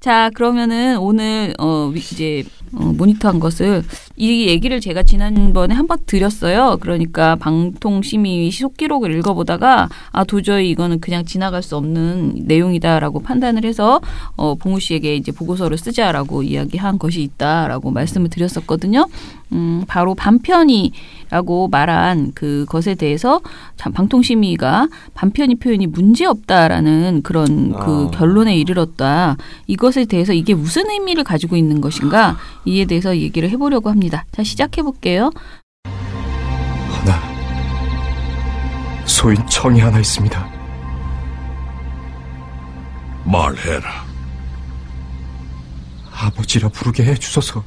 자, 그러면은 오늘 이제 모니터한 것을 이 얘기를 제가 지난번에 한번 드렸어요. 그러니까 방통심의 시속 기록을 읽어보다가 도저히 이거는 그냥 지나갈 수 없는 내용이다라고 판단을 해서 봉우 씨에게 이제 보고서를 쓰자라고 이야기한 것이 있다라고 말씀을 드렸었거든요. 바로 반편이라고 말한 그것에 대해서 방통심의가 반편이 표현이 문제없다라는 그런 그 결론에 이르렀다. 이것에 대해서 이게 무슨 의미를 가지고 있는 것인가 이에 대해서 얘기를 해보려고 합니다. 자, 시작해볼게요. 하나, 소인 청이 하나 있습니다. 말해라. 아버지라 부르게 해주소서.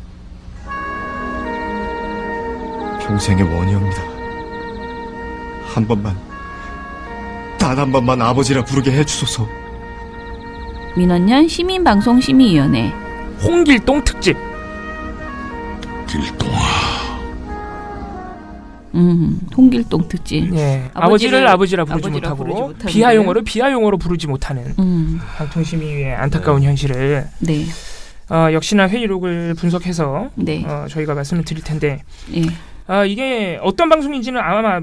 평생의 원이옵니다. 한 번만, 단 한 번만 아버지라 부르게 해주소서. 민원연 시민방송심의위원회 홍길동 특집. 길동아. 홍길동 특집. 네, 아버지를 아버지라 부르지 못하고 비하용어를 비하용어로 부르지 못하는 방통심의위의 안타까운 현실을 네. 역시나 회의록을 분석해서 네. 저희가 말씀을 드릴 텐데 네. 이게 어떤 방송인지는 아마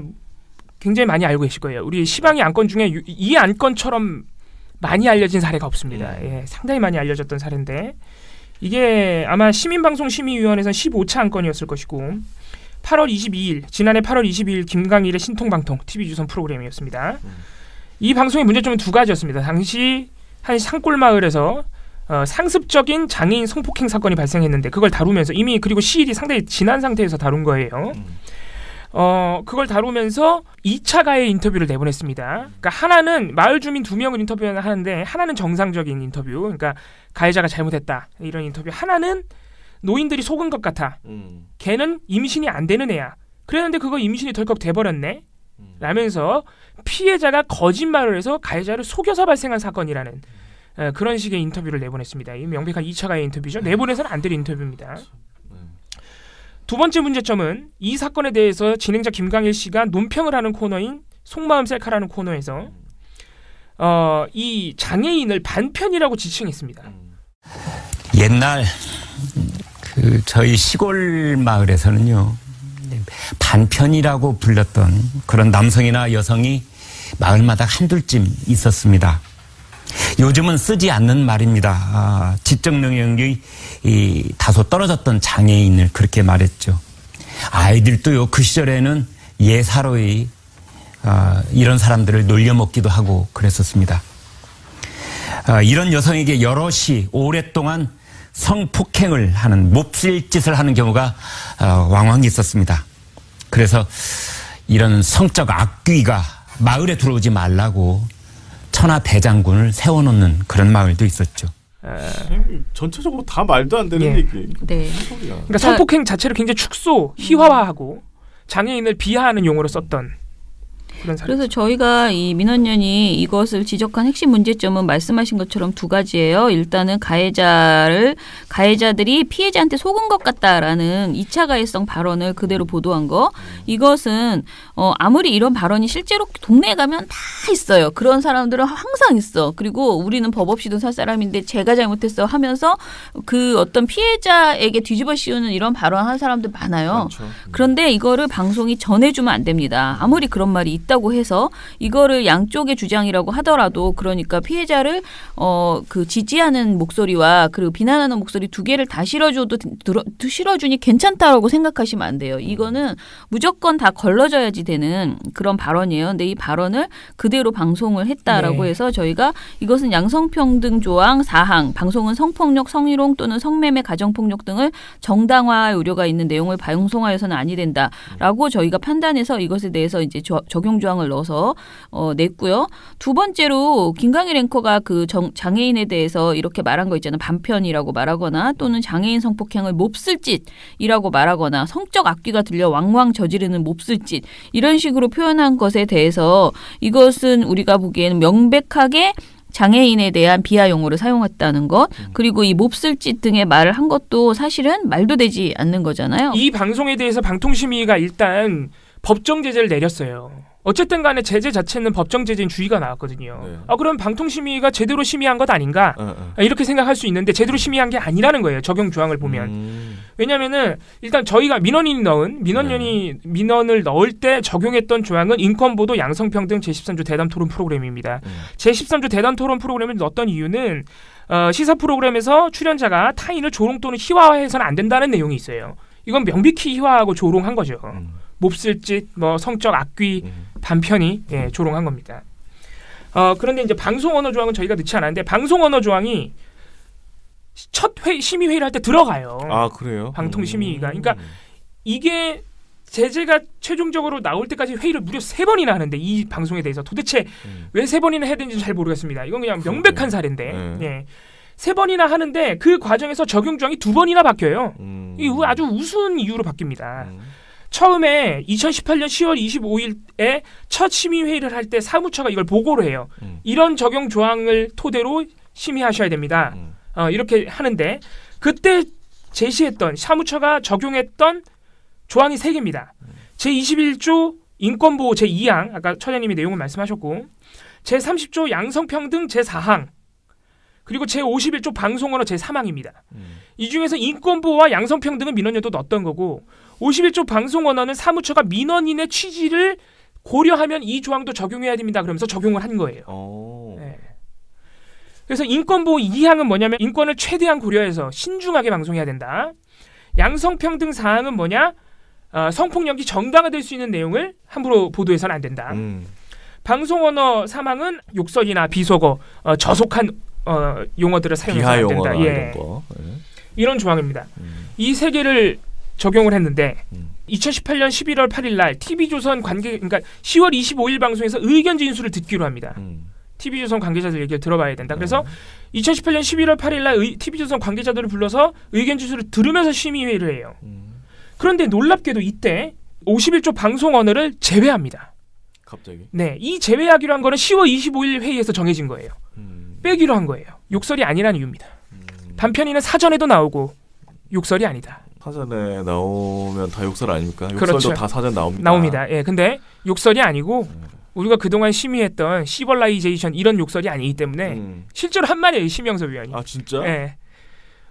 굉장히 많이 알고 계실 거예요. 우리 시방의 안건 중에 이 안건처럼 많이 알려진 사례가 없습니다. 예, 상당히 많이 알려졌던 사례인데 이게 아마 시민방송심의위원회에서는 15차 안건이었을 것이고 8월 22일 지난해 8월 22일 김강일의 신통방통 TV조선 프로그램이었습니다. 이 방송의 문제점은 두 가지였습니다. 당시 한 산골마을에서 상습적인 장애인 성폭행 사건이 발생했는데 그걸 다루면서 이미 그리고 시일이 상당히 지난 상태에서 다룬 거예요. 그걸 다루면서 2차 가해 인터뷰를 내보냈습니다. 그러니까 하나는 마을 주민 2명을 인터뷰를 하는데 하나는 정상적인 인터뷰, 그러니까 가해자가 잘못했다 이런 인터뷰. 하나는 노인들이 속은 것 같아. 걔는 임신이 안 되는 애야. 그랬는데 그거 임신이 덜컥 돼버렸네. 라면서 피해자가 거짓말을 해서 가해자를 속여서 발생한 사건이라는 그런 식의 인터뷰를 내보냈습니다. 이 명백한 2차 가해 인터뷰죠. 내보내서는 안 될 인터뷰입니다. 두 번째 문제점은 이 사건에 대해서 진행자 김강일 씨가 논평을 하는 코너인 속마음 셀카라는 코너에서 이 장애인을 반편이라고 지칭했습니다. 옛날 저희 시골 마을에서는요 반편이라고 불렸던 그런 남성이나 여성이 마을마다 한둘쯤 있었습니다. 요즘은 쓰지 않는 말입니다. 지적 능력이 다소 떨어졌던 장애인을 그렇게 말했죠. 아이들도요 그 시절에는 예사로이 이런 사람들을 놀려먹기도 하고 그랬었습니다. 이런 여성에게 여럿이 오랫동안 성폭행을 하는 몹쓸 짓을 하는 경우가 왕왕 있었습니다. 그래서 이런 성적 악귀가 마을에 들어오지 말라고 천하대장군을 세워놓는 그런 마을도 있었죠. 전체적으로 다 말도 안 되는 얘기. 네. 그러니까 성폭행 자체를 굉장히 축소, 희화화하고 장애인을 비하하는 용어로 썼던 그런 사례. 그래서 저희가 이 민원연이 이것을 지적한 핵심 문제점은 말씀하신 것처럼 두 가지예요. 일단은 가해자들이 피해자한테 속은 것 같다라는 2차 가해성 발언을 그대로 보도한 거. 이것은 아무리 이런 발언이 실제로 동네에 가면 다 있어요. 그런 사람들은 항상 있어. 그리고 우리는 법 없이도 살 사람인데 제가 잘못했어 하면서 그 어떤 피해자에게 뒤집어 씌우는 이런 발언하는 사람들 많아요. 많죠. 그런데 이거를 방송이 전해주면 안 됩니다. 아무리 그런 말이 있다고 해서 이거를 양쪽의 주장이라고 하더라도 그러니까 피해자를 그 지지하는 목소리와 그리고 비난하는 목소리 두 개를 다 실어주니 괜찮다라고 생각하시면 안 돼요. 이거는 무조건 다 걸러져야지 되는 그런 발언이에요. 근데 이 발언을 그대로 방송을 했다라고 해서 저희가 이것은 양성평등 조항 4항 방송은 성폭력, 성희롱 또는 성매매, 가정폭력 등을 정당화할 우려가 있는 내용을 방송하여서는 아니 된다라고 저희가 판단해서 이것에 대해서 이제 적용 조항을 넣어서 냈고요. 두 번째로 김강일 앵커가 그 장애인에 대해서 이렇게 말한 거 있잖아요. 반편이라고 말하거나 또는 장애인 성폭행을 몹쓸 짓이라고 말하거나 성적 악귀가 들려 왕왕 저지르는 몹쓸 짓 이런 식으로 표현한 것에 대해서 이것은 우리가 보기에는 명백하게 장애인에 대한 비하 용어를 사용했다는 것 그리고 이 몹쓸 짓 등의 말을 한 것도 사실은 말도 되지 않는 거잖아요. 이 방송에 대해서 방통심의가 일단 법정 제재를 내렸어요. 어쨌든 간에 제재 자체는 법정 제재인 주의가 나왔거든요. 네. 그럼 방통심의가 제대로 심의한 것 아닌가? 이렇게 생각할 수 있는데 제대로 심의한 게 아니라는 거예요. 적용 조항을 보면. 왜냐면은 일단 저희가 민원인이 넣은 민원을 넣을 때 적용했던 조항은 인권보도 양성평등 제13조 대담 토론 프로그램입니다. 제13조 대담 토론 프로그램을 넣었던 이유는 시사 프로그램에서 출연자가 타인을 조롱 또는 희화화해서는 안 된다는 내용이 있어요. 이건 명백히 희화하고 조롱한 거죠. 몹쓸짓, 성적 악귀, 반편이 조롱한 겁니다. 그런데 이제 방송 언어 조항은 저희가 넣지 않았는데 방송 언어 조항이 첫 심의 회의를 할 때 들어가요. 아 그래요? 방통심의가. 그러니까 이게 제재가 최종적으로 나올 때까지 회의를 무려 3번이나 하는데 이 방송에 대해서 도대체 왜 3번이나 해야 되는지 잘 모르겠습니다. 이건 그냥 명백한 사례인데. 예. 3번이나 하는데 그 과정에서 적용 조항이 2번이나 바뀌어요. 이 아주 우스운 이유로 바뀝니다. 처음에 2018년 10월 25일에 첫 심의회의를 할 때 사무처가 이걸 보고를 해요. 이런 적용 조항을 토대로 심의하셔야 됩니다. 이렇게 하는데 그때 제시했던 사무처가 적용했던 조항이 3개입니다. 제21조 인권보호 제2항 아까 처장님이 내용을 말씀하셨고 제30조 양성평등 제4항 그리고 제51조 방송언어 제3항입니다. 이 중에서 인권보호와 양성평등은 민원인도 넣었던 거고 51조 방송언어는 사무처가 민원인의 취지를 고려하면 이 조항도 적용해야 됩니다. 그러면서 적용을 한 거예요. 네. 그래서 인권보호 2항은 뭐냐면 인권을 최대한 고려해서 신중하게 방송해야 된다. 양성평등 사항은 뭐냐? 성폭력이 정당화될 수 있는 내용을 함부로 보도해서는 안 된다. 방송언어 3항은 욕설이나 비속어, 저속한 용어들을 사용해서는 안 된다. 이런 거. 이런 조항입니다. 이 3개를 적용을 했는데 2018년 11월 8일 날 TV조선 그러니까 10월 25일 방송에서 의견 진술을 듣기로 합니다. TV조선 관계자들 얘기를 들어봐야 된다. 그래서 2018년 11월 8일 날 TV조선 관계자들을 불러서 의견 진술을 들으면서 심의회의를 해요. 그런데 놀랍게도 이때 51조 방송 언어를 제외합니다. 갑자기? 네, 이 제외하기로 한 거는 10월 25일 회의에서 정해진 거예요. 빼기로 한 거예요. 욕설이 아니라는 이유입니다. 단편이는 사전에도 나오고 욕설이 아니다. 사전에 나오면 다 욕설 아닙니까? 욕설도 그렇죠. 다 사전 나옵니다. 나옵니다. 예, 근데 욕설이 아니고 우리가 그동안 심의했던 시벌라이제이션 이런 욕설이 아니기 때문에 실제로 한 말이에요. 심영섭 위원이. 아 진짜? 예.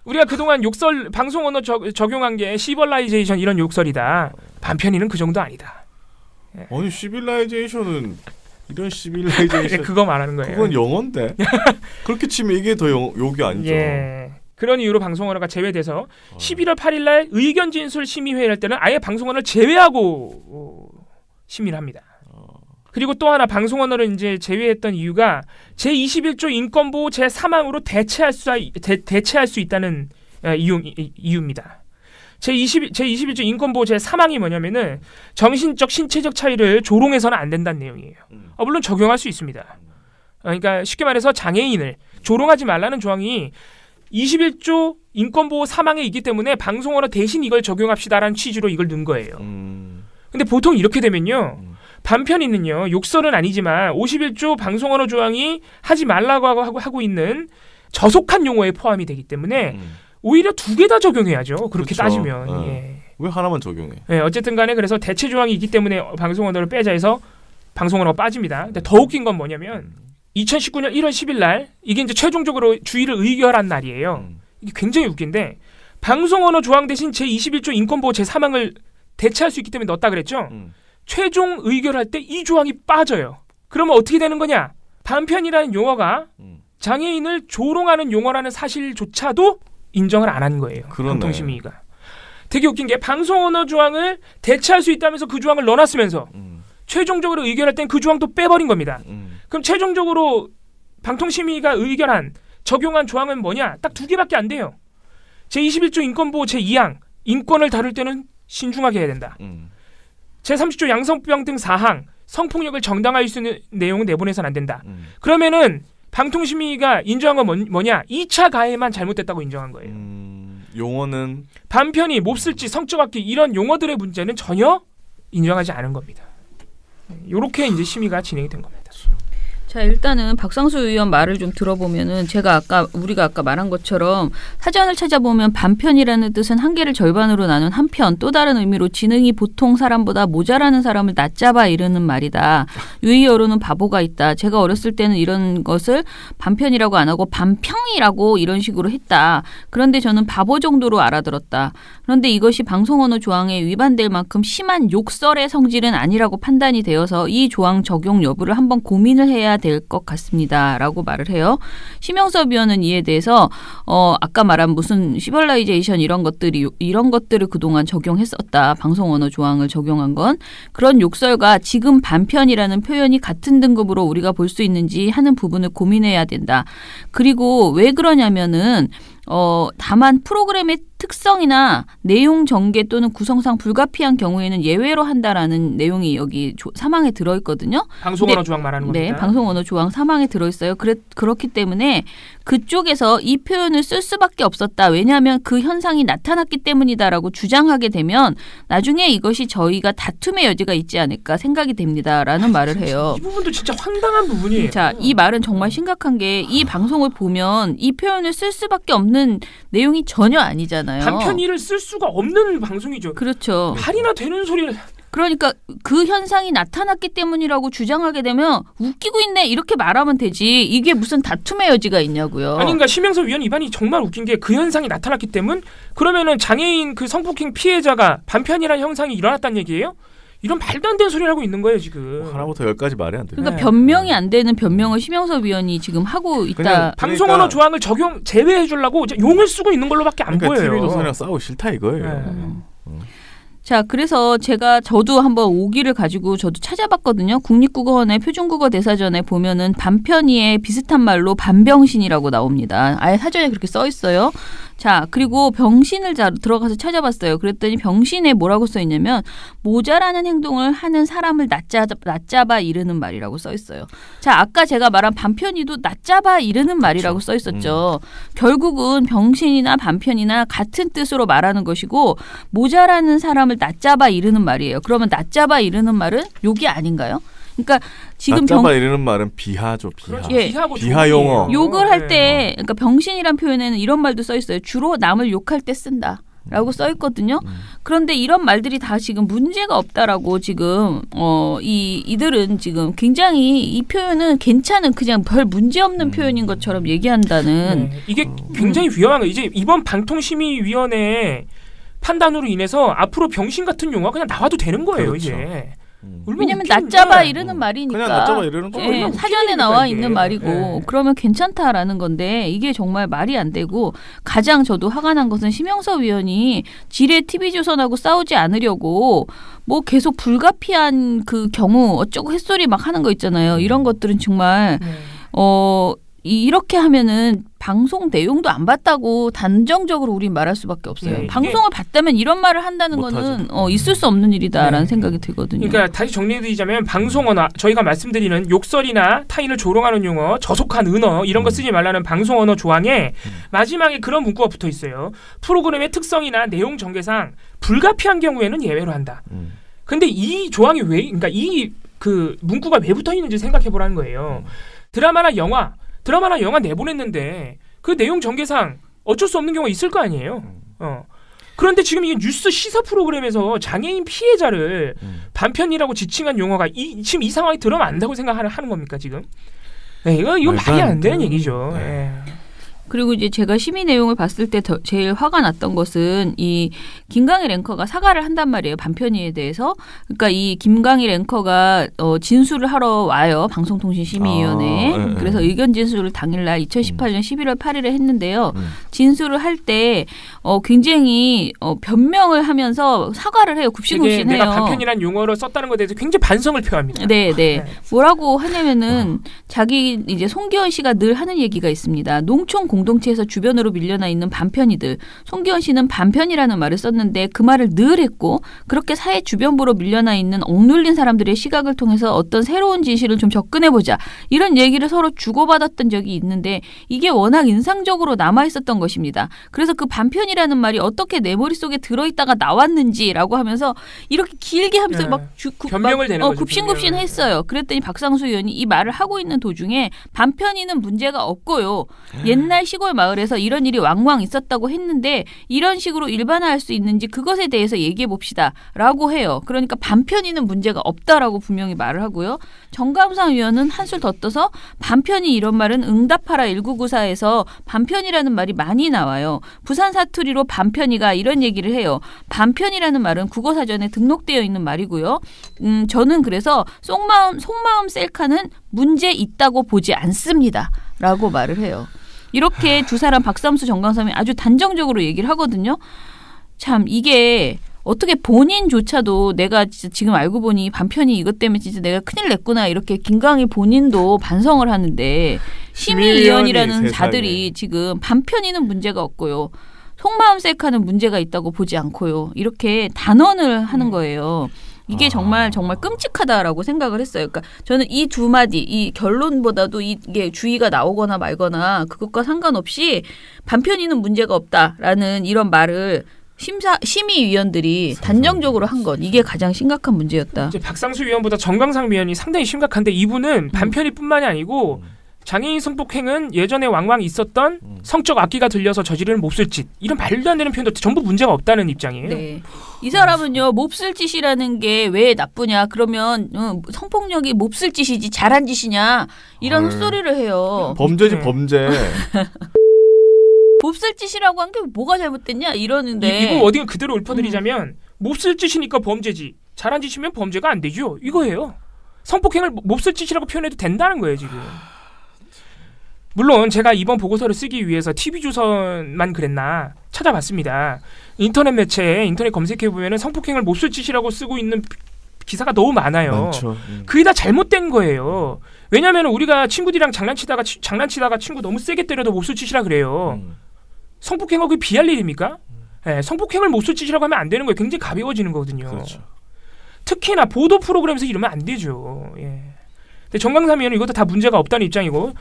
우리가 그동안 욕설 방송 언어 적용한 게 시벌라이제이션 이런 욕설이다. 반편이는 그 정도 아니다. 예. 아니 시빌라이제이션은 이런 시빌라이제이션 그거 말하는 거예요. 그건 영어인데 그렇게 치면 이게 더 욕이 아니죠. 예. 그런 이유로 방송 언어가 제외돼서 11월 8일 날 의견 진술 심의회의를 할 때는 아예 방송 언어를 제외하고 심의를 합니다. 그리고 또 하나 방송 언어를 이제 제외했던 이유가 제21조 인권보호 제3항으로 대체할 수 있다는 이유입니다. 제21조 인권보호 제3항이 뭐냐면은 정신적 신체적 차이를 조롱해서는 안 된다는 내용이에요. 물론 적용할 수 있습니다. 그러니까 쉽게 말해서 장애인을 조롱하지 말라는 조항이 21조 인권보호 3항에 있기 때문에 방송 언어 대신 이걸 적용합시다라는 취지로 이걸 넣은 거예요. 근데 보통 이렇게 되면요. 반편이는요. 욕설은 아니지만 51조 방송 언어 조항이 하지 말라고 하고 있는 저속한 용어에 포함이 되기 때문에 오히려 2개 다 적용해야죠. 그렇게 그쵸. 따지면. 예. 왜 하나만 적용해? 예, 어쨌든 간에 그래서 대체 조항이 있기 때문에 방송 언어를 빼자 해서 방송 언어가 빠집니다. 근데 더 웃긴 건 뭐냐면 2019년 1월 10일 날 이게 이제 최종적으로 주의를 의결한 날이에요. 이게 굉장히 웃긴데 방송 언어 조항 대신 제21조 인권보호 제3항을 대체할 수 있기 때문에 넣었다 그랬죠. 최종 의결할 때 이 조항이 빠져요. 그러면 어떻게 되는 거냐? 반편이라는 용어가 장애인을 조롱하는 용어라는 사실조차도 인정을 안 한 거예요. 그러네. 방통심의가. 되게 웃긴 게 방송 언어 조항을 대체할 수 있다면서 그 조항을 넣어놨으면서 최종적으로 의결할 땐 그 조항도 빼버린 겁니다. 그럼 최종적으로 방통심의가 의결한 적용한 조항은 뭐냐? 딱 2개밖에 안 돼요. 제21조 인권보호 제2항 인권을 다룰 때는 신중하게 해야 된다. 제30조 양성평등 4항 성폭력을 정당화할 수 있는 내용은 내보내서는 안 된다. 그러면은 방통심의가 인정한 건 뭐냐? 2차 가해만 잘못됐다고 인정한 거예요. 용어는 반편이 몹쓸지 성적 악기 이런 용어들의 문제는 전혀 인정하지 않은 겁니다. 이렇게 이제 심의가 진행이 된 겁니다. 자, 일단은 박상수 의원 말을 좀 들어보면은 우리가 아까 말한 것처럼 사전을 찾아보면 반편이라는 뜻은 한계를 절반으로 나눈 한편, 또 다른 의미로 지능이 보통 사람보다 모자라는 사람을 낮잡아 이르는 말이다. 유의어로는 바보가 있다. 제가 어렸을 때는 이런 것을 반편이라고 안 하고 반평이라고 이런 식으로 했다. 그런데 저는 바보 정도로 알아들었다. 그런데 이것이 방송언어 조항에 위반될 만큼 심한 욕설의 성질은 아니라고 판단이 되어서 이 조항 적용 여부를 한번 고민을 해야 될 것 같습니다. 라고 말을 해요. 심영섭 위원은 이에 대해서 아까 말한 무슨 시벌라이제이션 이런 것들을 그동안 적용했었다. 방송 언어 조항을 적용한 건 그런 욕설과 지금 반편이라는 표현이 같은 등급으로 우리가 볼 수 있는지 하는 부분을 고민해야 된다. 그리고 왜 그러냐면은 다만 프로그램의 특성이나 내용 전개 또는 구성상 불가피한 경우에는 예외로 한다라는 내용이 여기 사망에 들어있거든요. 방송언어 조항 말하는 겁니다. 네, 방송언어 조항 사망에 들어있어요. 그렇기 때문에 그쪽에서 이 표현을 쓸 수밖에 없었다. 왜냐하면 그 현상이 나타났기 때문이다라고 주장하게 되면 나중에 이것이 저희가 다툼의 여지가 있지 않을까 생각이 됩니다라는 말을 해요. 이 부분도 진짜 황당한 부분이에요. 자, 이 말은 정말 심각한 게 이 방송을 보면 이 표현을 쓸 수밖에 없는 내용이 전혀 아니잖아요. 반편이를 쓸 수가 없는 방송이죠. 그렇죠. 말이나 되는 소리를. 그러니까 그 현상이 나타났기 때문이라고 주장하게 되면 웃기고 있네 이렇게 말하면 되지. 이게 무슨 다툼의 여지가 있냐고요. 아니 그러니까 심영섭 위원 입안이 정말 웃긴 게 그 현상이 나타났기 때문 그러면은 장애인 그 성폭행 피해자가 반편이라는 형상이 일어났다는 얘기예요? 이런 말도 안 되는 소리를 하고 있는 거예요 지금. 하나부터 열까지 말이 안 돼. 그러니까 변명이 안 되는 변명을 심영섭 위원이 지금 하고 있다. 방송언어 조항을 제외해 주려고 용을 쓰고 있는 걸로밖에 안 보여요. TV조선이랑 싸우기 싫다 이거예요. 자, 그래서 저도 한번 오기를 가지고 저도 찾아봤거든요. 국립국어원의 표준국어 대사전에 보면은 반편이에 비슷한 말로 반병신이라고 나옵니다. 아예 사전에 그렇게 써 있어요. 자, 그리고 병신을 들어가서 찾아봤어요. 그랬더니 병신에 뭐라고 써 있냐면 모자라는 행동을 하는 사람을 낮잡아 이르는 말이라고 써 있어요. 자, 아까 제가 말한 반편이도 낮잡아 이르는 말이라고 써 있었죠. 결국은 병신이나 반편이나 같은 뜻으로 말하는 것이고 모자라는 사람을 낮잡아 이르는 말이에요. 그러면 낮잡아 이르는 말은 욕이 아닌가요? 그러니까 지금 낮잡아 이르는 말은 비하죠. 비하. 그렇죠. 예. 비하 용어. 욕을 할 때 그러니까 병신이란 표현에는 이런 말도 써 있어요. 주로 남을 욕할 때 쓴다. 라고 써 있거든요. 그런데 이런 말들이 다 지금 문제가 없다라고 지금 이들은 지금 굉장히 이 표현은 괜찮은 그냥 별 문제 없는 표현인 것처럼 얘기한다는. 네. 이게 굉장히 위험한 거예요. 이제 이번 방통심의위원회 판단으로 인해서 앞으로 병신 같은 용어가 그냥 나와도 되는 거예요. 그렇죠. 이제. 왜냐면 낮잡아 이르는 말이니까. 그냥 낮잡아 이르는 거. 예, 사전에 나와 이게. 있는 말이고 예. 그러면 괜찮다라는 건데 이게 정말 말이 안 되고 가장 저도 화가 난 것은 심영섭 위원이 지뢰 TV조선하고 싸우지 않으려고 뭐 계속 불가피한 그 경우 어쩌고 햇소리 막 하는 거 있잖아요. 이런 것들은 정말 이렇게 하면은 방송 내용도 안 봤다고 단정적으로 우린 말할 수밖에 없어요. 네, 방송을 봤다면 이런 말을 한다는 거는 있을 수 없는 일이다라는 생각이 들거든요. 그러니까 다시 정리해드리자면 방송언어 저희가 말씀드리는 욕설이나 타인을 조롱하는 용어, 저속한 은어 이런 거 쓰지 말라는 방송언어 조항에 마지막에 그런 문구가 붙어 있어요. 프로그램의 특성이나 내용 전개상 불가피한 경우에는 예외로 한다. 근데 이 조항이 그러니까 이 그 문구가 왜 붙어 있는지 생각해 보라는 거예요. 드라마나 영화 내보냈는데 그 내용 전개상 어쩔 수 없는 경우가 있을 거 아니에요. 그런데 지금 이게 뉴스 시사 프로그램에서 장애인 피해자를 반편이라고 지칭한 용어가 지금 이 상황이 들어가면 안 된다고 생각하는 겁니까 지금? 네, 이건 말이 안 되는 얘기죠. 네. 그리고 이제 제가 심의 내용을 봤을 때 제일 화가 났던 것은 이 김강일 앵커가 사과를 한단 말이에요. 반편이에 대해서. 그러니까 이 김강일 앵커가 진술을 하러 와요. 방송통신심의위원회에. 그래서 의견 진술을 당일날 2018년 11월 8일에 했는데요. 진술을 할 때 굉장히 변명을 하면서 사과를 해요. 굽신굽신해요. 내가 반편이라는 용어를 썼다는 것에 대해서 굉장히 반성을 표합니다. 네. 뭐라고 하냐면은 자기 이제 송기현 씨가 늘 하는 얘기가 있습니다. 농촌 공동체에서 주변으로 밀려나 있는 반편이들. 송기원 씨는 반편이라는 말을 썼는데 그 말을 늘 했고 그렇게 사회 주변부로 밀려나 있는 억눌린 사람들의 시각을 통해서 어떤 새로운 진실을 좀 접근해보자. 이런 얘기를 서로 주고받았던 적이 있는데 이게 워낙 인상적으로 남아있었던 것입니다. 그래서 그 반편이라는 말이 어떻게 내 머릿속에 들어있다가 나왔는지라고 하면서 이렇게 길게 하면서 변명을 대는 거죠. 굽신굽신 했어요. 그랬더니 박상수 의원이 이 말을 하고 있는 도중에 반편이는 문제가 없고요. 옛날 시골 마을에서 이런 일이 왕왕 있었다고 했는데 이런 식으로 일반화할 수 있는지 그것에 대해서 얘기해 봅시다 라고 해요. 그러니까 반편이는 문제가 없다라고 분명히 말을 하고요. 정감상 의원은 한술 더 떠서 반편이 이런 말은 응답하라 1994에서 반편이라는 말이 많이 나와요. 부산 사투리로 반편이가 이런 얘기를 해요. 반편이라는 말은 국어사전에 등록되어 있는 말이고요. 저는 그래서 속마음 셀카는 문제 있다고 보지 않습니다. 라고 말을 해요. 이렇게 두 사람 박삼수 정강삼이 아주 단정적으로 얘기를 하거든요. 참 이게 어떻게 본인조차도 내가 진짜 지금 알고 보니 반편이 이것 때문에 진짜 내가 큰일 냈구나 이렇게 김광희 본인도 반성을 하는데 심의위원이라는 자들이 지금 반편이는 문제가 없고요. 속마음 셀카는 문제가 있다고 보지 않고요. 이렇게 단언을 하는 거예요. 이게 정말 끔찍하다라고 생각을 했어요. 그러니까 저는 이 두 마디, 이 결론보다도 이게 주의가 나오거나 말거나 그것과 상관없이 반편이는 문제가 없다라는 이런 말을 심의위원들이 단정적으로 한 것. 이게 가장 심각한 문제였다. 이제 박상수 위원보다 정광상 위원이 상당히 심각한데 이분은 반편이뿐만이 아니고 장애인 성폭행은 예전에 왕왕 있었던 성적 악기가 들려서 저지르는 몹쓸짓 이런 말도 안 되는 표현도 전부 문제가 없다는 입장이에요. 네. 이 사람은요 몹쓸짓이라는 게 왜 나쁘냐 그러면 성폭력이 몹쓸짓이지 잘한 짓이냐 이런 헛소리를 해요. 범죄지 범죄. 몹쓸짓이라고 한 게 뭐가 잘못됐냐 이러는데 이거 어디가 그대로 읊어드리자면 몹쓸짓이니까 범죄지 잘한 짓이면 범죄가 안 되죠. 이거예요. 성폭행을 몹쓸짓이라고 표현해도 된다는 거예요 지금. 물론 제가 이번 보고서를 쓰기 위해서 TV조선만 그랬나 찾아봤습니다. 인터넷 매체에 인터넷 검색해보면 성폭행을 몹쓸짓이라고 쓰고 있는 기사가 너무 많아요. 많죠. 그게 다 잘못된 거예요. 왜냐하면 우리가 친구들이랑 장난치다가 친구 너무 세게 때려도 몹쓸짓이라 그래요. 성폭행하고 그게 비할 일입니까? 네, 성폭행을 몹쓸짓이라고 하면 안 되는 거예요. 굉장히 가벼워지는 거거든요. 그렇죠. 특히나 보도 프로그램에서 이러면 안 되죠. 예. 근데 정강삼 위원은 이것도 다 문제가 없다는 입장이고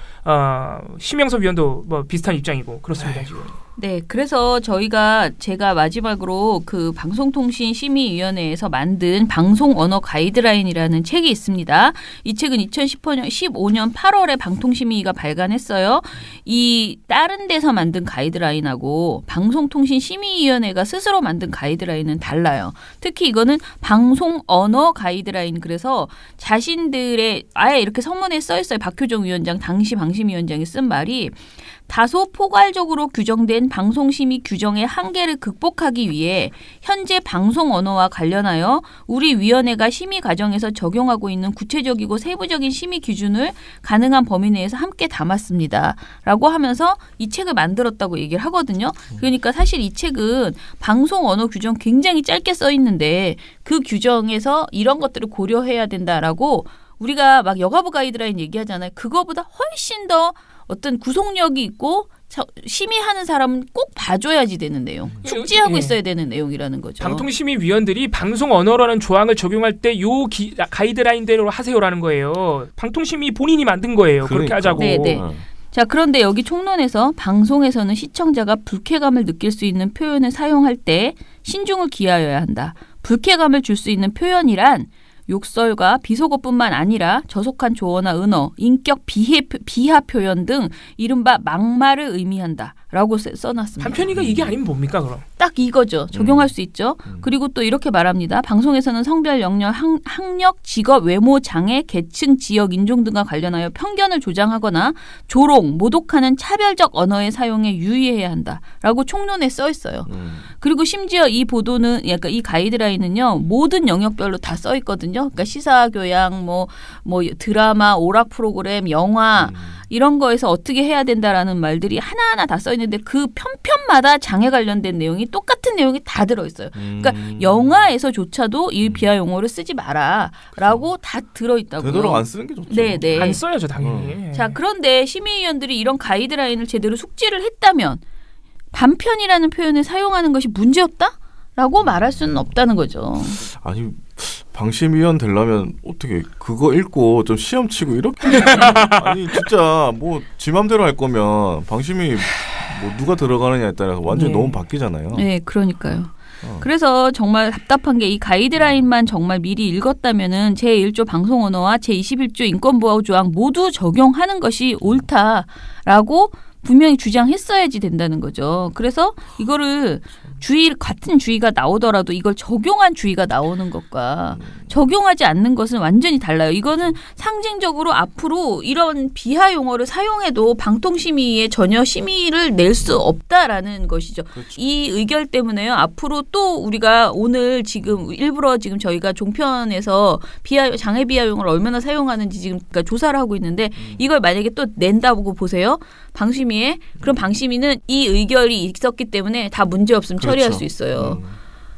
심영섭 위원도 뭐 비슷한 입장이고 그렇습니다. 지금. 네, 그래서 제가 마지막으로 그 방송통신심의위원회에서 만든 방송언어 가이드라인이라는 책이 있습니다. 이 책은 2015년 8월에 방통심의위가 발간했어요. 이 다른 데서 만든 가이드라인하고 방송통신심의위원회가 스스로 만든 가이드라인은 달라요. 특히 이거는 방송언어 가이드라인 그래서 자신들의 아예 이렇게 서문에 써 있어요. 박효정 위원장 당시 방심위원장이 쓴 말이 다소 포괄적으로 규정된 방송심의 규정의 한계를 극복하기 위해 현재 방송 언어와 관련하여 우리 위원회가 심의 과정에서 적용하고 있는 구체적이고 세부적인 심의 기준을 가능한 범위 내에서 함께 담았습니다. 라고 하면서 이 책을 만들었다고 얘기를 하거든요. 그러니까 사실 이 책은 방송 언어 규정 굉장히 짧게 써 있는데 그 규정에서 이런 것들을 고려해야 된다라고 우리가 막 여가부 가이드라인 얘기하잖아요. 그거보다 훨씬 더 어떤 구속력이 있고 심의하는 사람은 꼭 봐줘야지 되는 내용. 숙지하고 있어야 되는 내용이라는 거죠. 방통심의위원들이 방송 언어라는 조항을 적용할 때 요 가이드라인대로 하세요라는 거예요. 방통심의 본인이 만든 거예요. 그렇게 하자고. 네네. 자, 그런데 여기 총론에서 방송에서는 시청자가 불쾌감을 느낄 수 있는 표현을 사용할 때 신중을 기하여야 한다. 불쾌감을 줄 수 있는 표현이란 욕설과 비속어뿐만 아니라 저속한 조어나 은어, 인격 비하 표현 등 이른바 막말을 의미한다라고 써놨습니다. 한편이가 이게 아니면 뭡니까 그럼? 딱 이거죠. 적용할 수 있죠. 그리고 또 이렇게 말합니다. 방송에서는 성별, 영역, 학력, 직업, 외모, 장애, 계층, 지역, 인종 등과 관련하여 편견을 조장하거나 조롱, 모독하는 차별적 언어의 사용에 유의해야 한다라고 총론에 써 있어요. 그리고 심지어 이 보도는 약간 이 가이드라인은요 모든 영역별로 다 써 있거든요. 그러니까 시사, 교양, 뭐 드라마, 오락 프로그램, 영화 이런 거에서 어떻게 해야 된다라는 말들이 하나하나 다 써 있는데 그 편편마다 장애 관련된 내용이 똑같은 내용이 다 들어 있어요. 그러니까 영화에서조차도 이 비하 용어를 쓰지 마라라고 다 들어 있다고요. 되도록 안 쓰는 게 좋죠. 네. 안 써야죠, 당연히. 자, 그런데 심의위원들이 이런 가이드라인을 제대로 숙지를 했다면 반편이라는 표현을 사용하는 것이 문제였다라고 말할 수는 없다는 거죠. 아니 방심위원 되려면 어떻게 그거 읽고 좀 시험 치고 이렇게 아니 진짜 뭐 지 맘대로 할 거면 방심이 뭐 누가 들어가느냐에 따라서 완전히 네. 너무 바뀌잖아요. 네, 그러니까요. 그래서 정말 답답한 게 이 가이드라인만 정말 미리 읽었다면은 제1조 방송 언어와 제21조 인권보호 조항 모두 적용하는 것이 옳다라고 분명히 주장했어야지 된다는 거죠. 그래서 이거를 같은 주의가 나오더라도 이걸 적용한 주의가 나오는 것과 적용하지 않는 것은 완전히 달라요. 이거는 상징적으로 앞으로 이런 비하 용어를 사용해도 방통심의에 전혀 심의를 낼 수 없다라는 것이죠. 그렇죠. 이 의결 때문에요. 앞으로 또 우리가 오늘 지금 일부러 지금 저희가 종편에서 장애 비하 용어를 얼마나 사용하는지 지금 그러니까 조사를 하고 있는데 이걸 만약에 또 낸다고 보세요. 방심위에 그럼 방심위는 이 의결이 있었기 때문에 다 문제 없음 처리할 수 있어요.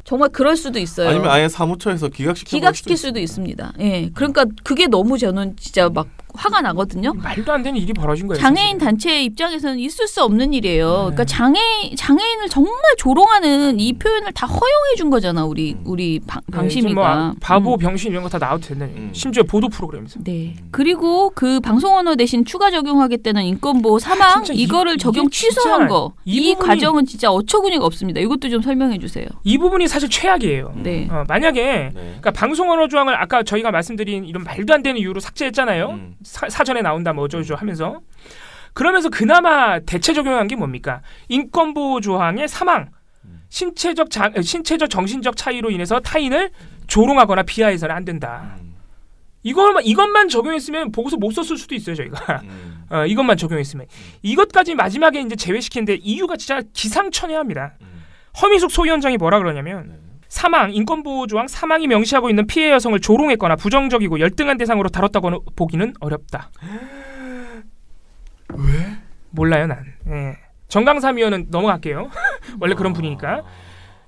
정말 그럴 수도 있어요. 아니면 아예 사무처에서 기각시킬 수도 있습니다. 예, 그러니까 그게 너무 저는 진짜 막 화가 나거든요. 말도 안 되는 일이 벌어진 거예요. 장애인 사실은. 단체 입장에서는 있을 수 없는 일이에요. 그러니까 장애인을 정말 조롱하는 이 표현을 다 허용해 준 거잖아, 우리 방심위가. 뭐 바보, 병신 이런 거 다 나와도 된다니. 심지어 보도 프로그램에서. 네. 그리고 그 방송 언어 대신 추가 적용하겠다는 인권보호 사망 진짜 이거를 적용 이게 진짜 취소한 거. 이 부분이- 과정은 진짜 어처구니가 없습니다. 이것도 좀 설명해 주세요. 이 부분이 사실 최악이에요. 네. 만약에 네. 그러니까 방송 언어 조항을 아까 저희가 말씀드린 이런 말도 안 되는 이유로 삭제했잖아요. 사전에 나온다 뭐 어쩌고 하면서 그러면서 그나마 대체 적용한 게 뭡니까? 인권보호 조항의 사망, 신체적 정신적 차이로 인해서 타인을 조롱하거나 비하해서는 안 된다. 이것만 적용했으면 보고서 못 썼을 수도 있어요, 저희가. 이것만 적용했으면. 이것까지 마지막에 이제 제외시키는데 이유가 진짜 기상천외합니다. 허미숙 소위원장이 뭐라 그러냐면 사망, 인권보호조항 사망이 명시하고 있는 피해 여성을 조롱했거나 부정적이고 열등한 대상으로 다뤘다고 보기는 어렵다. 왜? 몰라요, 난. 예. 정강삼 위원은 넘어갈게요. 원래 그런 분이니까.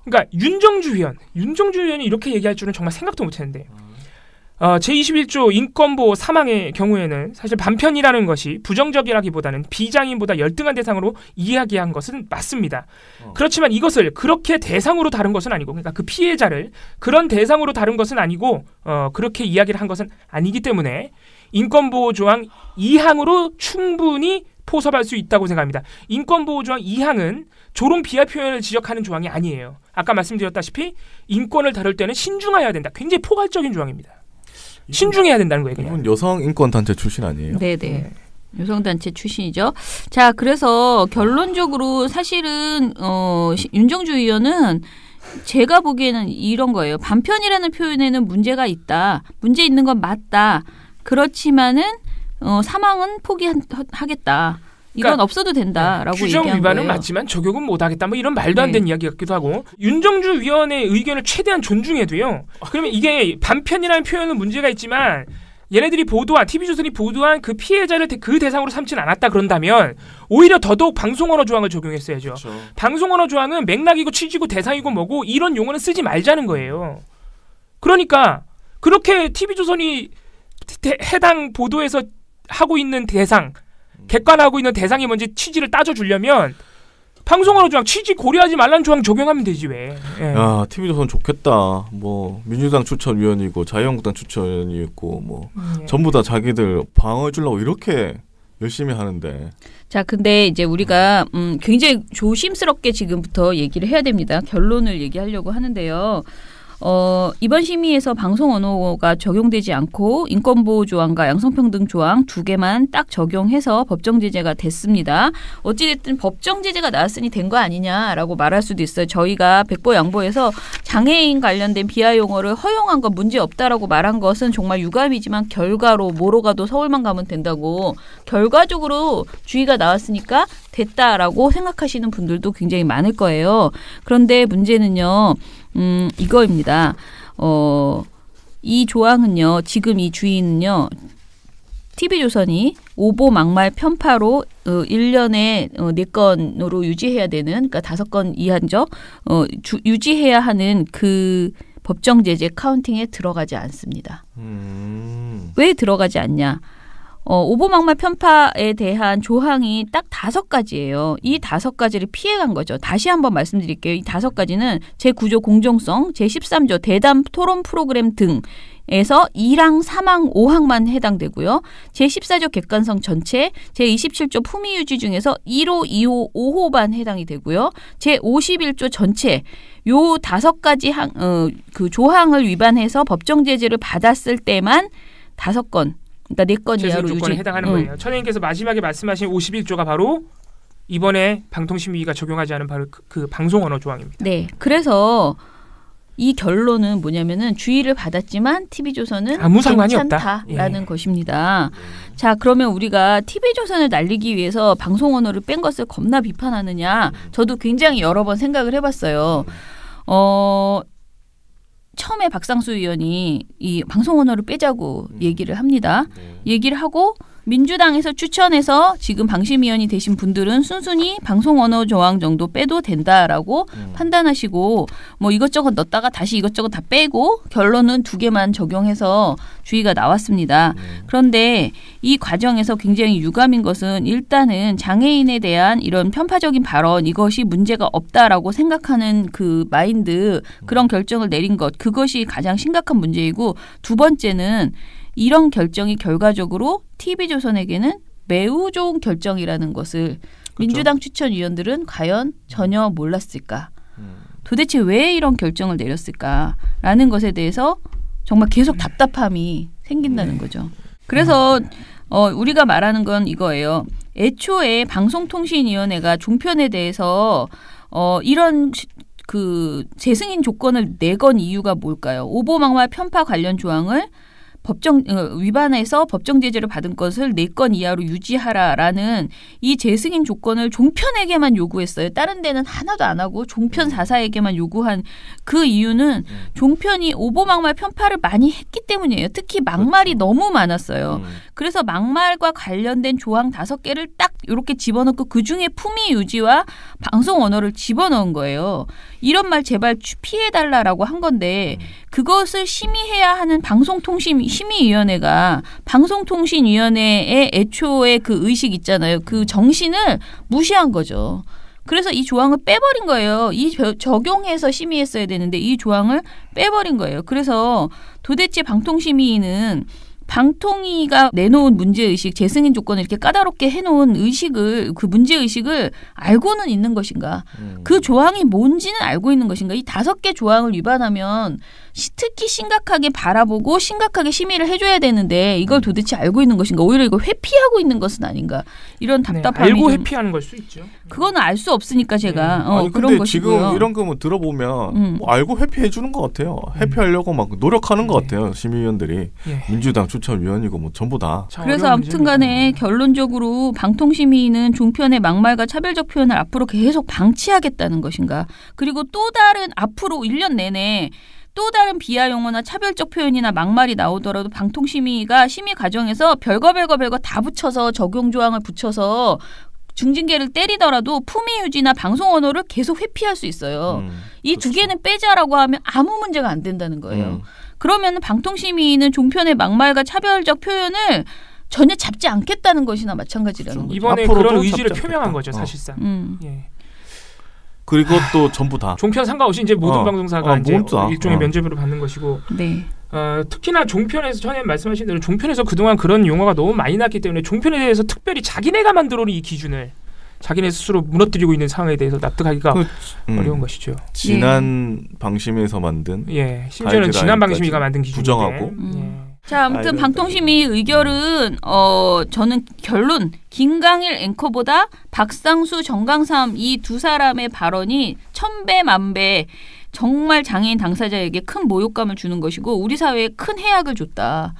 그러니까 윤정주 위원이 이렇게 얘기할 줄은 정말 생각도 못했는데 제21조 인권보호 사망의 경우에는 사실 반편이라는 것이 부정적이라기보다는 비장애인보다 열등한 대상으로 이야기한 것은 맞습니다. 그렇지만 이것을 그렇게 대상으로 다룬 것은 아니고 그러니까 그 피해자를 그런 대상으로 다룬 것은 아니고 그렇게 이야기를 한 것은 아니기 때문에 인권보호조항 2항으로 충분히 포섭할 수 있다고 생각합니다. 인권보호조항 2항은 조롱 비하 표현을 지적하는 조항이 아니에요. 아까 말씀드렸다시피 인권을 다룰 때는 신중해야 된다. 굉장히 포괄적인 조항입니다. 신중해야 된다는 거예요. 그냥. 이분 여성 인권 단체 출신 아니에요? 네네. 여성단체 출신이죠. 자, 그래서 결론적으로 사실은 윤정주 의원은 제가 보기에는 이런 거예요. 반편이라는 표현에는 문제가 있다. 문제 있는 건 맞다. 그렇지만은 사망은 포기하겠다. 이건 그러니까 없어도 된다라고 규정 얘기한 위반은 거예요. 맞지만 적용은 못하겠다. 뭐 이런 말도 안 되는 이야기 같기도 하고 윤정주 위원의 의견을 최대한 존중해도요. 그러면 이게 반편이라는 표현은 문제가 있지만 얘네들이 TV조선이 보도한 그 피해자를 그 대상으로 삼지는 않았다 그런다면 오히려 더더욱 방송언어 조항을 적용했어야죠. 그렇죠. 방송언어 조항은 맥락이고 취지고 대상이고 뭐고 이런 용어는 쓰지 말자는 거예요. 그러니까 그렇게 TV조선이 해당 보도에서 하고 있는 대상 객관하고 있는 대상이 뭔지 취지를 따져주려면 방송언어 조항 취지 고려하지 말라는 조항 적용하면 되지 왜. 예. 야, TV조선 좋겠다. 뭐 민주당 추천위원이고 자유한국당 추천위원이 있고 뭐 전부 다 자기들 방어해 주려고 이렇게 열심히 하는데. 자, 근데 이제 우리가 굉장히 조심스럽게 지금부터 얘기를 해야 됩니다. 결론을 얘기하려고 하는데요. 이번 심의에서 방송 언어가 적용되지 않고 인권보호 조항과 양성평등 조항 두 개만 딱 적용해서 법정 제재가 됐습니다. 어찌됐든 법정 제재가 나왔으니 된 거 아니냐라고 말할 수도 있어요. 저희가 백보양보에서 장애인 관련된 비하 용어를 허용한 건 문제 없다라고 말한 것은 정말 유감이지만 결과로 뭐로 가도 서울만 가면 된다고 결과적으로 주의가 나왔으니까 됐다라고 생각하시는 분들도 굉장히 많을 거예요. 그런데 문제는요. 이거입니다. 이 조항은요, 지금 이 주의는요, TV조선이 오보 막말 편파로 1년에 4건으로 유지해야 되는, 그러니까 5건 이하죠. 유지해야 하는 그 법정 제재 카운팅에 들어가지 않습니다. 왜 들어가지 않냐? 오보 막말 편파에 대한 조항이 딱 5가지예요. 이 5가지를 피해간 거죠. 다시 한번 말씀드릴게요. 이 5가지는 제9조 공정성, 제13조 대담 토론 프로그램 등에서 2항, 3항, 5항만 해당되고요. 제14조 객관성 전체, 제27조 품위 유지 중에서 1호, 2호, 5호만 해당이 되고요. 제51조 전체 요 5가지 그 조항을 위반해서 법정 제재를 받았을 때만 5건, 그러니까 4건 이하로 조건에 유지. 해당하는 거예요. 천혜님께서 마지막에 말씀하신 51조가 바로 이번에 방통심의위가 적용하지 않은 바로 그 방송 언어 조항입니다. 네, 그래서 이 결론은 뭐냐면은 주의를 받았지만 TV조선은 아무 상관이 괜찮다라는 없다. 것입니다. 자, 그러면 우리가 TV조선을 날리기 위해서 방송 언어를 뺀 것을 겁나 비판하느냐? 저도 굉장히 여러 번 생각을 해봤어요. 처음에 박상수 의원이 이 방송 언어를 빼자고 얘기를 합니다. 얘기를 하고 민주당에서 추천해서 지금 방심위원이 되신 분들은 순순히 방송 언어 조항 정도 빼도 된다라고 판단하시고 뭐 이것저것 넣었다가 다시 이것저것 다 빼고 결론은 2개만 적용해서 주의가 나왔습니다. 그런데 이 과정에서 굉장히 유감인 것은 일단은 장애인에 대한 이런 편파적인 발언, 이것이 문제가 없다라고 생각하는 그 마인드, 그런 결정을 내린 것, 그것이 가장 심각한 문제이고, 2번째는 이런 결정이 결과적으로 TV조선에게는 매우 좋은 결정이라는 것을 민주당 추천위원들은 과연 전혀 몰랐을까? 도대체 왜 이런 결정을 내렸을까라는 것에 대해서 정말 계속 답답함이 생긴다는 거죠. 그래서 우리가 말하는 건 이거예요. 애초에 방송통신위원회가 종편에 대해서 이런 그 재승인 조건을 내건 이유가 뭘까요? 오보막말 편파 관련 조항을 위반해서 법정 제재를 받은 것을 4건 이하로 유지하라라는 이 재승인 조건을 종편에게만 요구했어요. 다른 데는 하나도 안 하고 종편 4사에게만 요구한 그 이유는 종편이 오보막말 편파를 많이 했기 때문이에요. 특히 막말이 너무 많았어요. 그래서 막말과 관련된 조항 5개를 딱 이렇게 집어넣고 그중에 품위 유지와 방송 언어를 집어넣은 거예요. 이런 말 제발 피해달라라고 한 건데 그것을 심의해야 하는 방송통신심의위원회가 방송통신위원회의 애초에 그 의식 있잖아요. 그 정신을 무시한 거죠. 그래서 이 조항을 빼버린 거예요. 적용해서 심의했어야 되는데 이 조항을 빼버린 거예요. 그래서 도대체 방통심의위는 방통위가 내놓은 문제의식, 재승인 조건을 이렇게 까다롭게 해놓은 의식을, 그 문제의식을 알고는 있는 것인가? 그 조항이 뭔지는 알고 있는 것인가? 이 5개 조항을 위반하면 특히 심각하게 바라보고 심각하게 심의를 해줘야 되는데 이걸 도대체 알고 있는 것인가? 오히려 이걸 회피하고 있는 것은 아닌가? 이런 답답함이 알고 좀, 회피하는 걸 수 있죠. 그건 알 수 없으니까 제가 아니, 그런 근데 것이고요. 지금 이런 거 뭐 들어보면 뭐 알고 회피해 주는 것 같아요. 회피하려고 막 노력하는 것 같아요. 심의위원들이. 민주당 추천위원이고 뭐 전부 다. 그래서 아무튼간에 결론적으로 방통심의위는 종편의 막말과 차별적 표현을 앞으로 계속 방치하겠다는 것인가. 그리고 또 다른 앞으로 1년 내내 또 다른 비하 용어나 차별적 표현이나 막말이 나오더라도 방통심의가 심의 과정에서 별거 다 붙여서 적용 조항을 붙여서 중징계를 때리더라도 품위 유지나 방송 언어를 계속 회피할 수 있어요. 이 2개는 빼자라고 하면 아무 문제가 안 된다는 거예요. 그러면 방통심의는 종편의 막말과 차별적 표현을 전혀 잡지 않겠다는 것이나 마찬가지라는 거죠. 이번에 그런 의지를 표명한 거죠, 사실상. 예. 그리고 또 전부 다. 종편 상관없이 이제 모든 방송사가 이제 일종의 면죄부를 받는 것이고. 네. 특히나 종편에서 전에 말씀하신 대로 종편에서 그동안 그런 용어가 너무 많이 났기 때문에 종편에 대해서 특별히 자기네가 만들어온 이 기준을 자기네 스스로 무너뜨리고 있는 상황에 대해서 납득하기가 어려운 것이죠. 지난 방심위에서 만든 심지어는 지난 방심위가 만든 기준인데 부정하고 자, 아무튼 방통심의 의결은 저는 결론 김강일 앵커보다 박상수 정강삼 이 2사람의 발언이 1000배 만배 정말 장애인 당사자에게 큰 모욕감을 주는 것이고 우리 사회에 큰 해악을 줬다.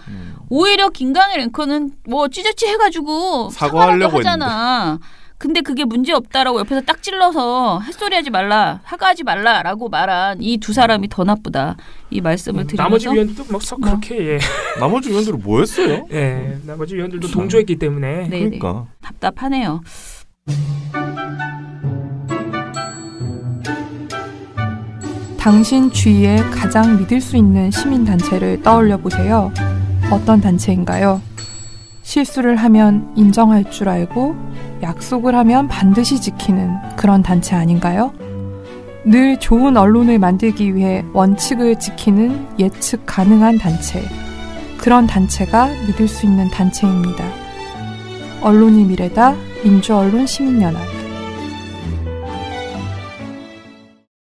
오히려 김강일 앵커는 뭐 찌저찌 해가지고 사과하려고 하잖아. 근데 그게 문제 없다라고 옆에서 딱 찔러서 햇소리하지 말라, 사과하지 말라라고 말한 이 두 사람이 더 나쁘다. 이 말씀을 드리면서 나머지 위원들도 막 그렇게 예. 나머지 위원들은 뭐 했어요? 예. 나머지 위원들도 동조했기 때문에 네네. 그러니까. 답답하네요. 당신 주위에 가장 믿을 수 있는 시민단체를 떠올려 보세요. 어떤 단체인가요? 실수를 하면 인정할 줄 알고 약속을 하면 반드시 지키는 그런 단체 아닌가요? 늘 좋은 언론을 만들기 위해 원칙을 지키는 예측 가능한 단체. 그런 단체가 믿을 수 있는 단체입니다. 언론이 미래다. 민주언론 시민연합.